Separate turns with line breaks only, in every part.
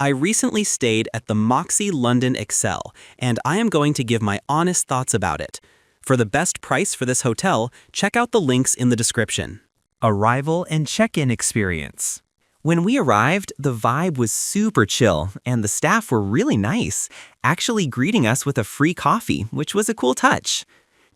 I recently stayed at the Moxy London Excel, and I am going to give my honest thoughts about it. For the best price for this hotel, check out the links in the description.
Arrival and check-in experience. When we arrived, the vibe was super chill, and the staff were really nice, actually greeting us with a free coffee, which was a cool touch.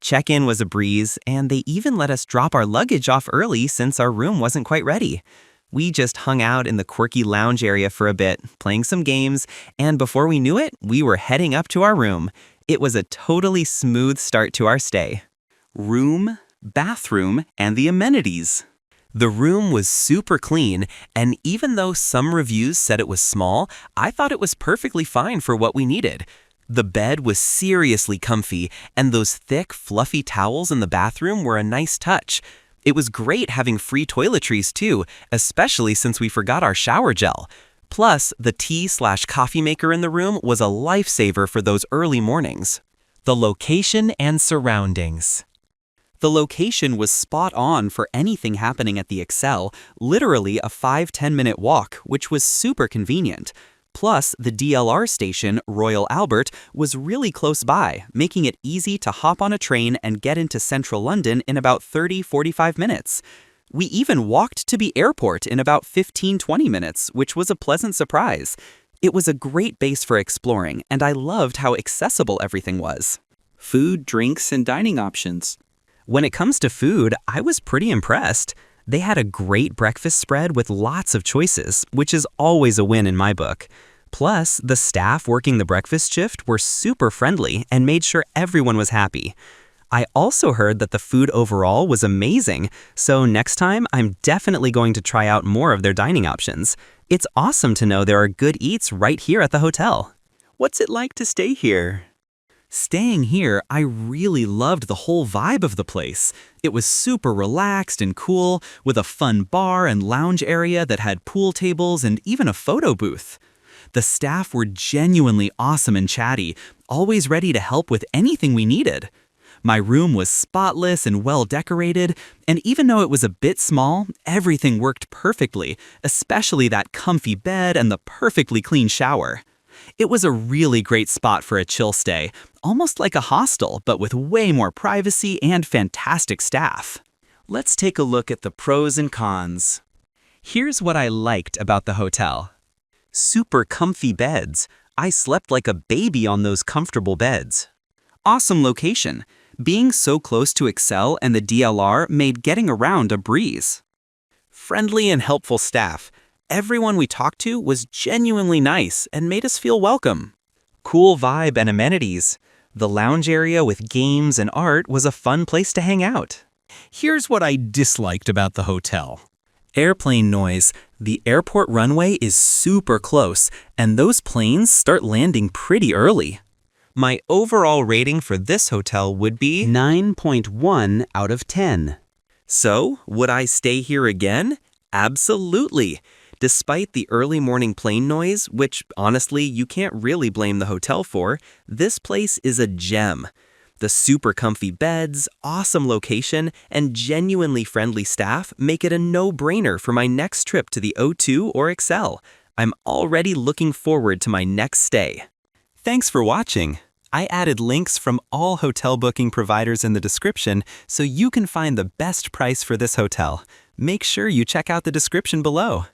Check-in was a breeze, and they even let us drop our luggage off early since our room wasn't quite ready. We just hung out in the quirky lounge area for a bit, playing some games, and before we knew it, we were heading up to our room. It was a totally smooth start to our stay.
Room, bathroom, and the amenities. The room was super clean, and even though some reviews said it was small, I thought it was perfectly fine for what we needed. The bed was seriously comfy, and those thick, fluffy towels in the bathroom were a nice touch. It was great having free toiletries too, especially since we forgot our shower gel. Plus, the tea/coffee maker in the room was a lifesaver for those early mornings.
The location and surroundings.
The location was spot on for anything happening at the Excel, literally a 5-10 minute walk, which was super convenient. Plus, the DLR station, Royal Albert, was really close by, making it easy to hop on a train and get into central London in about 30-45 minutes. We even walked to the airport in about 15-20 minutes, which was a pleasant surprise. It was a great base for exploring, and I loved how accessible everything was. Food, drinks, and dining options. When it comes to food, I was pretty impressed. They had a great breakfast spread with lots of choices, which is always a win in my book. Plus, the staff working the breakfast shift were super friendly and made sure everyone was happy. I also heard that the food overall was amazing, so next time I'm definitely going to try out more of their dining options. It's awesome to know there are good eats right here at the hotel. What's it like to stay here? Staying here, I really loved the whole vibe of the place. It was super relaxed and cool, with a fun bar and lounge area that had pool tables and even a photo booth. The staff were genuinely awesome and chatty, always ready to help with anything we needed. My room was spotless and well decorated, and even though it was a bit small, everything worked perfectly, especially that comfy bed and the perfectly clean shower. It was a really great spot for a chill stay, almost like a hostel, but with way more privacy and fantastic staff. Let's take a look at the pros and cons. Here's what I liked about the hotel. Super comfy beds. I slept like a baby on those comfortable beds. Awesome location. Being so close to Excel and the DLR made getting around a breeze. Friendly and helpful staff. Everyone we talked to was genuinely nice and made us feel welcome. Cool vibe and amenities. The lounge area with games and art was a fun place to hang out. Here's what I disliked about the hotel. Airplane noise. The airport runway is super close, and those planes start landing pretty early. My overall rating for this hotel would be 9.1 out of 10. So, would I stay here again? Absolutely. Despite the early morning plane noise, which honestly you can't really blame the hotel for, this place is a gem. The super comfy beds, awesome location, and genuinely friendly staff make it a no-brainer for my next trip to the O2 or Excel. I'm already looking forward to my next stay. Thanks for watching. I added links from all hotel booking providers in the description so you can find the best price for this hotel. Make sure you check out the description below.